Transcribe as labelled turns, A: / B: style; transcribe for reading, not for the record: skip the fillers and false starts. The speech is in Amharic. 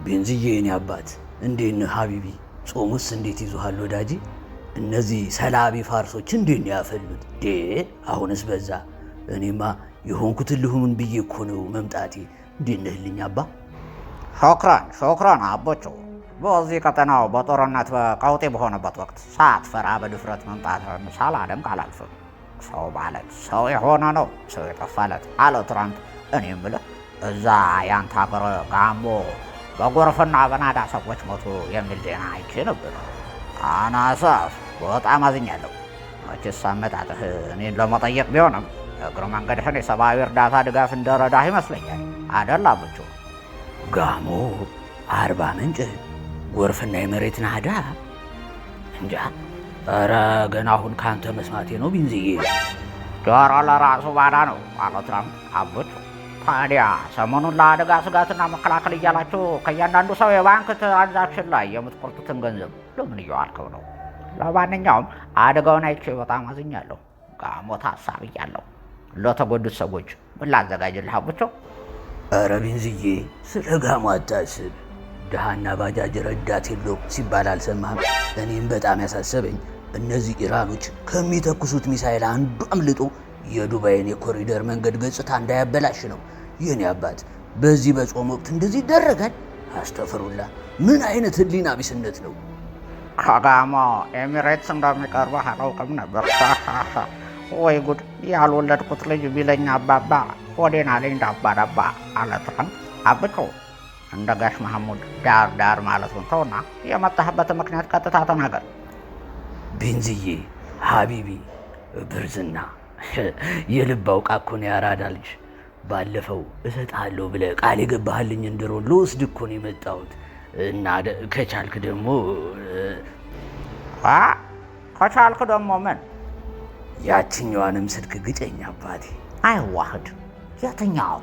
A: ቤንዝዬ የኔ አባት እንዴት ነህ ሀቢቢ? ጾሙስ እንዴት ይዞሃል ወዳጄ? እነዚህ ሰላቢ ፋርሶች እንዴት ነው ያፈሉት? አሁንስ በዛ። እኔማ የሆንኩትን ልሁን ብዬ እኮ ነው መምጣቴ። እንዴት ነህልኝ አባ?
B: ሾክራን አቦቹ። በዚህ ቀጠናው በጦርነት በቀውጤ በሆነበት ወቅት ሳትፈራ በድፍረት መምጣትን ሳላደንቅ አላልፍም። ሰው ማለት ሰው የሆነ ነው ሰው የጠፋለት አለ ትራምፕ። እኔ የምልህ እዛ ያንተ አገር ጋሞ በጎርፍና በናዳ ሰዎች ሞቱ የሚል ዜና አይቼ ነበር። አናሳፍ በጣም አዝኛለሁ። መቼስ አመጣጥህ እኔን ለመጠየቅ ቢሆንም እግረ መንገድህን የሰብአዊ እርዳታ ድጋፍ እንደረዳህ ይመስለኛል አደል አቦቹ?
A: ጋሞ፣ አርባ ምንጭ፣ ጎርፍና የመሬት ናዳ እንጃ። ኧረ ገና አሁን ካንተ መስማቴ ነው ቢንዝዬ።
B: ጆሮ ለራሱ ባዳ ነው አለ ትራምፕ። አቦቹ ታዲያ ሰሞኑን ለአደጋ ስጋትና መከላከል እያላችሁ ከእያንዳንዱ ሰው የባንክ ትራንዛክሽን ላይ የምትቆርጡትን ገንዘብ ለምን እየዋልከው ነው? ለማንኛውም አደጋውን አይቼ በጣም አዝኛለሁ። ጋሞ ታሳብያለሁ። ለተጎዱት ሰዎች ምን ላዘጋጅልህ አቦቹ?
A: ኧረ ቢንዝዬ ስለ ጋሞ አታስብ። ድሃና ባጃጅ ረዳት የለው ሲባል አልሰማህም? እኔም በጣም ያሳሰበኝ እነዚህ ኢራኖች ከሚተኩሱት ሚሳይል አንዱ አምልጦ የዱባይን የኮሪደር መንገድ ገጽታ እንዳያበላሽ ነው። የኔ አባት በዚህ በጾም ወቅት እንደዚህ ይደረጋል? አስተፍሩላ! ምን አይነት ህሊና ቢስነት ነው!
B: ከጋሞ ኤሚሬትስ እንደሚቀርበህ አላውቅም ነበር። ወይ ጉድ! ያልወለድኩት ልጅ ቢለኝ አባባ ሆዴን አለኝ ዳባ አለ ትራምፕ። አብቹ እንደ ጋሽ መሐሙድ ዳር ማለቱን ተውና የመጣህበትን ምክንያት ቀጥታ ተናገር።
A: ቤንዝዬ ሀቢቢ ብርዝና የልብ አውቃ እኮ ነው ያራዳ ልጅ። ባለፈው እሰጥሃለሁ ብለህ ቃል የገባህልኝ ድሮን ልወስድ እኮ ነው የመጣሁት እና ከቻልክ ደግሞ
B: ምን?
A: ያችኛዋንም ስልክ ግጨኝ አባቴ።
B: አይዋህድ። የትኛው?